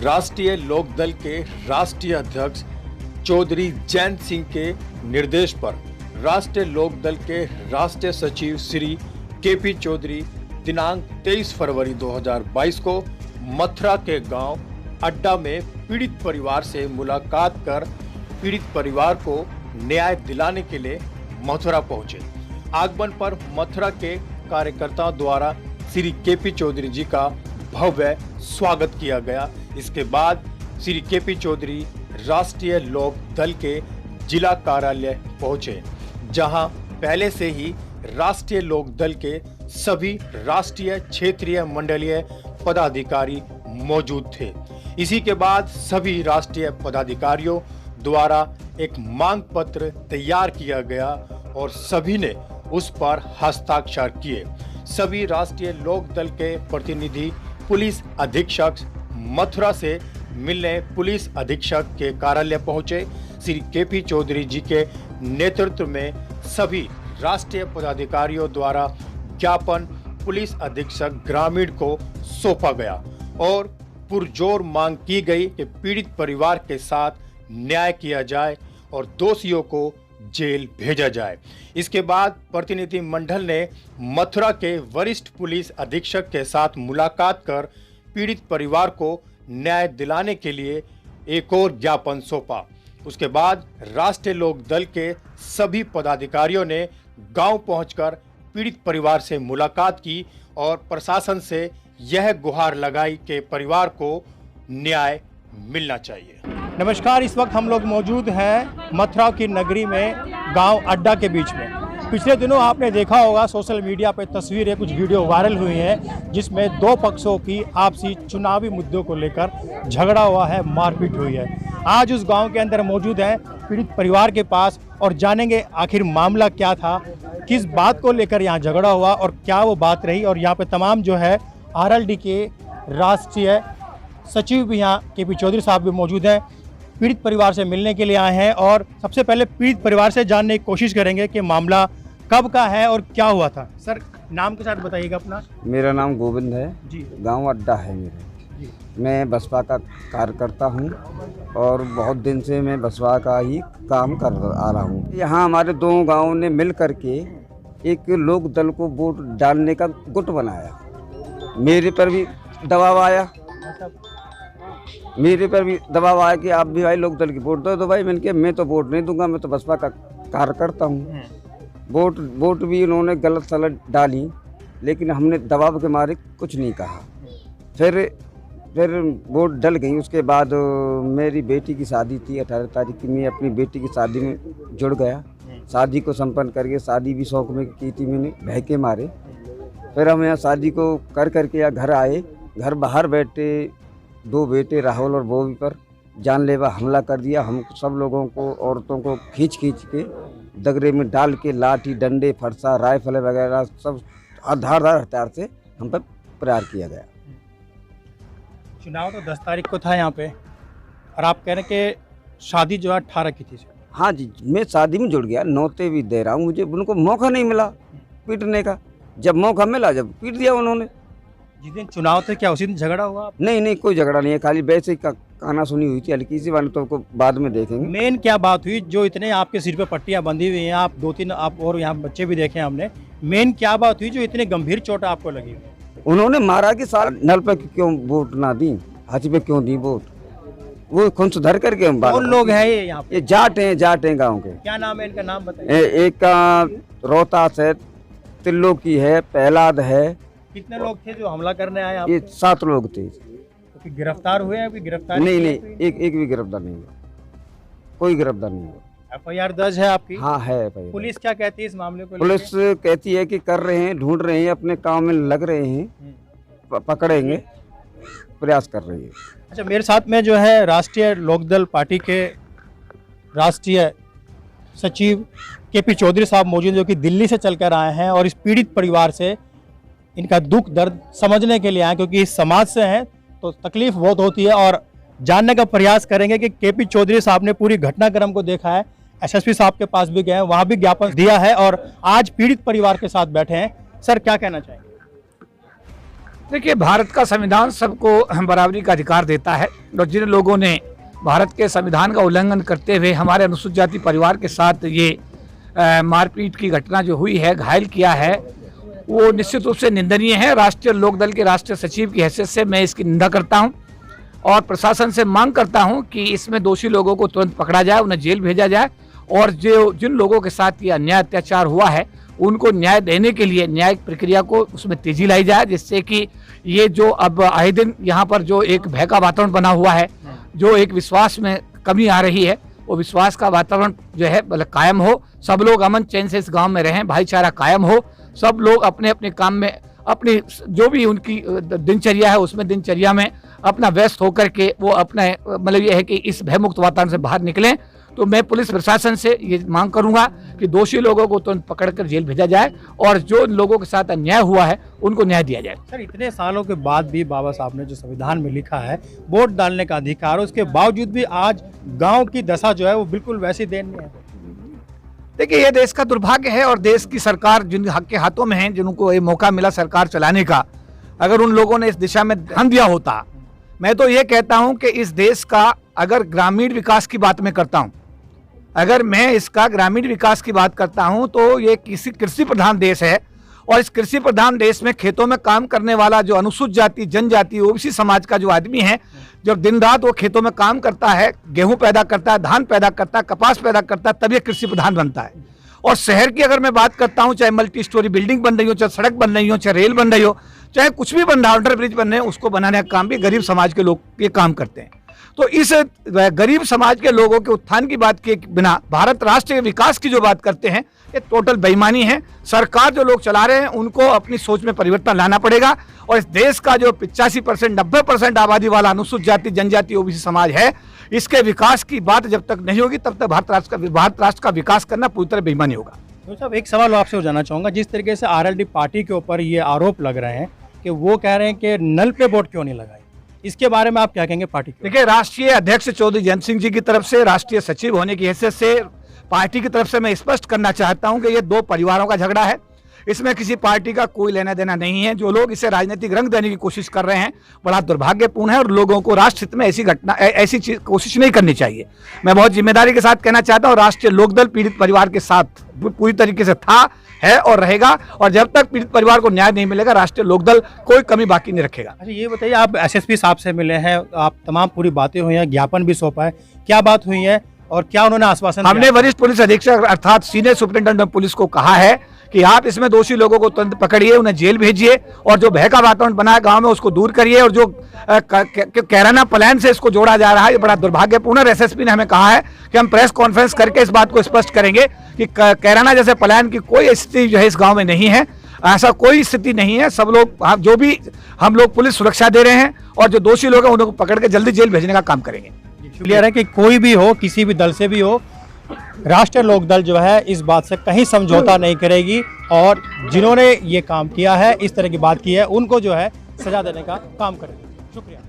राष्ट्रीय लोकदल के राष्ट्रीय अध्यक्ष चौधरी जयंत सिंह के निर्देश पर राष्ट्रीय लोकदल के राष्ट्रीय सचिव श्री केपी चौधरी दिनांक 23 फरवरी 2022 को मथुरा के गांव अड्डा में पीड़ित परिवार से मुलाकात कर पीड़ित परिवार को न्याय दिलाने के लिए मथुरा पहुंचे। आगमन पर मथुरा के कार्यकर्ताओं द्वारा श्री केपी चौधरी जी का भव्य स्वागत किया गया। इसके बाद श्री केपी चौधरी राष्ट्रीय लोक दल के जिला कार्यालय पहुंचे, जहां पहले से ही राष्ट्रीय लोक दल के सभी राष्ट्रीय क्षेत्रीय मंडलीय पदाधिकारी मौजूद थे। इसी के बाद सभी राष्ट्रीय पदाधिकारियों द्वारा एक मांग पत्र तैयार किया गया और सभी ने उस पर हस्ताक्षर किए। सभी राष्ट्रीय लोक दल के प्रतिनिधि पुलिस अधीक्षक मथुरा से मिलने पुलिस अधीक्षक के कार्यालय पहुंचे। श्री केपी चौधरी जी के नेतृत्व में सभी राष्ट्रीय पदाधिकारियों द्वारा ज्ञापन पुलिस अधीक्षक ग्रामीण को सौंपा गया और पुरजोर मांग की गई कि पीड़ित परिवार के साथ न्याय किया जाए और दोषियों को जेल भेजा जाए। इसके बाद प्रतिनिधि मंडल ने मथुरा के वरिष्ठ पुलिस अधीक्षक के साथ मुलाकात कर पीड़ित परिवार को न्याय दिलाने के लिए एक और ज्ञापन सौंपा। उसके बाद राष्ट्रीय लोक दल के सभी पदाधिकारियों ने गांव पहुंचकर पीड़ित परिवार से मुलाकात की और प्रशासन से यह गुहार लगाई कि परिवार को न्याय मिलना चाहिए। नमस्कार, इस वक्त हम लोग मौजूद हैं मथुरा की नगरी में गांव अड्डा के बीच में। पिछले दिनों आपने देखा होगा सोशल मीडिया पे तस्वीरें, कुछ वीडियो वायरल हुई हैं जिसमें दो पक्षों की आपसी चुनावी मुद्दों को लेकर झगड़ा हुआ है, मारपीट हुई है। आज उस गांव के अंदर मौजूद हैं पीड़ित परिवार के पास और जानेंगे आखिर मामला क्या था, किस बात को लेकर यहाँ झगड़ा हुआ और क्या वो बात रही। और यहाँ पे तमाम जो है आरएलडी के राष्ट्रीय सचिव भी यहाँ केपी चौधरी साहब भी मौजूद हैं, पीड़ित परिवार से मिलने के लिए आए हैं। और सबसे पहले पीड़ित परिवार से जानने की कोशिश करेंगे कि मामला कब का है और क्या हुआ था। सर, नाम के साथ बताइएगा अपना। मेरा नाम गोविंद है जी। गांव अड्डा है मेरा जी। मैं बसपा का कार्यकर्ता हूं और बहुत दिन से मैं बसपा का ही काम कर आ रहा हूं। यहाँ हमारे दो गांवों ने मिल करके एक लोक दल को वोट डालने का गुट बनाया। मेरे पर भी दबाव आया कि आप भी भाई लोक दल की वोट दो। तो भाई मैंने कहा मैं तो वोट नहीं दूंगा, मैं तो बसपा का कार्यकर्ता हूँ। वोट भी इन्होंने गलत सलत डाली, लेकिन हमने दबाव के मारे कुछ नहीं कहा। फिर वोट डल गई। उसके बाद मेरी बेटी की शादी थी 18 तारीख की। मैं अपनी बेटी की शादी में जुड़ गया। शादी को संपन्न करके, शादी भी शौक में की थी मैंने, बहके मारे। फिर हम यहाँ शादी को कर करके यहाँ घर आए। घर बाहर बैठे दो बेटे राहुल और बॉबी पर जानलेवा हमला कर दिया। हम सब लोगों को, औरतों को खींच के दगरे में डाल के लाठी, डंडे, फरसा, राइफल वगैरह सब धारदार हथियार से हम पर प्रहार किया गया। चुनाव तो 10 तारीख को था यहाँ पे और आप कह रहे हैं कि शादी जो है 18 की थी। हाँ जी, मैं शादी में जुड़ गया, नौते भी दे रहा हूँ। मुझे उनको मौका नहीं मिला पीटने का। जब मौका मिला जब पीट दिया उन्होंने। जिस दिन चुनाव थे क्या उसी दिन झगड़ा हुआ? नहीं, कोई झगड़ा नहीं है, खाली वैसे ही कहना सुनी हुई थी हल्की सी बात, तो बाद में देखेंगे। मेन क्या बात हुई जो इतने आपके सिर पे पट्टियां बंधी हुई हैं, आप 2-3 आप और यहाँ बच्चे भी देखे हमने, मेन क्या बात हुई जो इतने गंभीर चोट आपको लगी हुई? उन्होंने मारा कि साल नल पे क्यों वोट ना दी, हाथी पे क्यों दी वोट, वो कौन सुधर करके हम कौन लोग हैं ये यहाँ पे? ये जाट हैं गाँव के। क्या नाम है इनका, नाम बताइए। एक का रोहतास है, तिल्लो की है, पहलाद है। कितने लोग थे जो हमला करने आए? ये 7 लोग थे। तो गिरफ्तार हुए हैं? गिरफ्तार नहीं, एक भी गिरफ्तार नहीं हुआ, कोई गिरफ्तार नहीं हुआ। FIR दर्ज है आपकी? हाँ है FIR। पुलिस क्या कहती है इस मामले को? पुलिस कहती है कि कर रहे हैं, ढूंढ रहे हैं, अपने काम में लग रहे हैं, पकड़ेंगे, प्रयास कर रही है। अच्छा, मेरे साथ में जो है राष्ट्रीय लोकदल पार्टी के राष्ट्रीय सचिव केपी चौधरी साहब मौजूद, जो कि दिल्ली से चलकर आए हैं और इस पीड़ित परिवार से इनका दुख दर्द समझने के लिए आए, क्योंकि इस समाज से हैं तो तकलीफ बहुत होती है। और जानने का प्रयास करेंगे कि केपी चौधरी साहब ने पूरी घटनाक्रम को देखा है, SSP साहब के पास भी गए हैं, वहाँ भी ज्ञापन दिया है और आज पीड़ित परिवार के साथ बैठे हैं। सर, क्या कहना चाहेंगे? देखिए, भारत का संविधान सबको बराबरी का अधिकार देता है और जिन लोगों ने भारत के संविधान का उल्लंघन करते हुए हमारे अनुसूचित जाति परिवार के साथ ये मारपीट की घटना जो हुई है, घायल किया है, वो निश्चित रूप से निंदनीय है। राष्ट्रीय लोकदल के राष्ट्रीय सचिव की हैसियत से मैं इसकी निंदा करता हूं और प्रशासन से मांग करता हूं कि इसमें दोषी लोगों को तुरंत पकड़ा जाए, उन्हें जेल भेजा जाए और जिन लोगों के साथ ये अन्याय अत्याचार हुआ है उनको न्याय देने के लिए न्यायिक प्रक्रिया को उसमें तेजी लाई जाए, जिससे कि ये जो अब आए दिन यहाँ पर जो एक भय का वातावरण बना हुआ है, जो एक विश्वास में कमी आ रही है, वो विश्वास का वातावरण जो है मतलब कायम हो, सब लोग अमन चैन से इस गांव में रहें, भाईचारा कायम हो, सब लोग अपने अपने काम में अपनी जो भी उनकी दिनचर्या है उसमें दिनचर्या में अपना व्यस्त होकर के वो अपना मतलब ये है कि इस भयमुक्त वातावरण से बाहर निकलें। तो मैं पुलिस प्रशासन से ये मांग करूंगा कि दोषी लोगों को तुरंत पकड़कर जेल भेजा जाए और जो लोगों के साथ अन्याय हुआ है उनको न्याय दिया जाए। सर, इतने सालों के बाद भी बाबा साहब ने जो संविधान में लिखा है वोट डालने का अधिकार, उसके बावजूद भी आज गांव की दशा जो है वो बिल्कुल वैसी दयनीय है। देखिए, ये देश का दुर्भाग्य है और देश की सरकार जिन हक के हाथों में है, जिनको ये मौका मिला सरकार चलाने का, अगर उन लोगों ने इस दिशा में ध्यान दिया होता। मैं तो ये कहता हूं कि इस देश का अगर ग्रामीण विकास की बात मैं करता हूं, अगर मैं इसका ग्रामीण विकास की बात करता हूं तो ये किसी कृषि प्रधान देश है और इस कृषि प्रधान देश में खेतों में काम करने वाला जो अनुसूचित जाति, जनजाति, ओबीसी समाज का जो आदमी है, जब दिन रात वो खेतों में काम करता है, गेहूं पैदा करता है, धान पैदा करता है, कपास पैदा करता है, तब ये कृषि प्रधान बनता है। और शहर की अगर मैं बात करता हूं, चाहे मल्टी स्टोरी बिल्डिंग बन रही हो, चाहे सड़क बन रही हो, चाहे रेल बन रही हो, चाहे कुछ भी बन रहा है, अंडर ब्रिज बन रहे हैं, उसको बनाने का काम भी गरीब समाज के लोग ये काम करते हैं। तो इस गरीब समाज के लोगों के उत्थान की बात के बिना भारत राष्ट्र के विकास की जो बात करते हैं, ये टोटल बेईमानी है। सरकार जो लोग चला रहे हैं उनको अपनी सोच में परिवर्तन लाना पड़ेगा और इस देश का जो 85% 90% आबादी वाला अनुसूचित जाति, जनजाति, ओबीसी समाज है, इसके विकास की बात जब तक नहीं होगी तब तक भारत राष्ट्र का विकास करना पूरी तरह बेईमानी होगा। तो साहब, एक सवाल आपसे जानना चाहूँगा, जिस तरीके से आरएलडी पार्टी के ऊपर ये आरोप लग रहे हैं कि वो कह रहे हैं कि नल पे वोट क्यों नहीं लगाई, इसके बारे में आप क्या कहेंगे पार्टी के? देखिए, राष्ट्रीय अध्यक्ष चौधरी जयंत सिंह जी की तरफ से, राष्ट्रीय सचिव होने की हैसियत से पार्टी की तरफ से मैं स्पष्ट करना चाहता हूं कि ये दो परिवारों का झगड़ा है, इसमें किसी पार्टी का कोई लेना देना नहीं है। जो लोग इसे राजनीतिक रंग देने की कोशिश कर रहे हैं बड़ा दुर्भाग्यपूर्ण है और लोगों को राष्ट्र हित में ऐसी चीज कोशिश नहीं करनी चाहिए। मैं बहुत जिम्मेदारी के साथ कहना चाहता हूँ, राष्ट्रीय लोकदल पीड़ित परिवार के साथ पूरी तरीके से था, है और रहेगा और जब तक पीड़ित परिवार को न्याय नहीं मिलेगा राष्ट्रीय लोकदल कोई कमी बाकी नहीं रखेगा। अच्छा, ये बताइए, आप एसएसपी साहब से मिले हैं, आप तमाम पूरी बातें हुई हैं, ज्ञापन भी सौंपा है, क्या बात हुई है और क्या उन्होंने आश्वासन? हमने वरिष्ठ पुलिस अधीक्षक अर्थात सीनियर सुपरिटेंडेंट पुलिस को कहा है कि आप इसमें दोषी लोगों को तुरंत पकड़िए, उन्हें जेल भेजिए और जो भय का वातावरण बना है गांव में उसको दूर करिए और जो कैराना प्लान से इसको जोड़ा जा रहा है ये बड़ा दुर्भाग्यपूर्ण है। एसएसपी ने हमें कहा है कि हम प्रेस कॉन्फ्रेंस करके इस बात को स्पष्ट करेंगे कि कैराना जैसे प्लान की कोई स्थिति जो है इस गाँव में नहीं है, ऐसा कोई स्थिति नहीं है। सब लोग जो भी हम लोग पुलिस सुरक्षा दे रहे हैं और जो दोषी लोग हैं उनको पकड़ के जल्दी जेल भेजने का काम करेंगे। क्लियर है कि कोई भी हो, किसी भी दल से भी हो, राष्ट्रीय लोकदल जो है इस बात से कहीं समझौता नहीं करेगी और जिन्होंने ये काम किया है, इस तरह की बात की है, उनको जो है सजा देने का काम करेगी। शुक्रिया।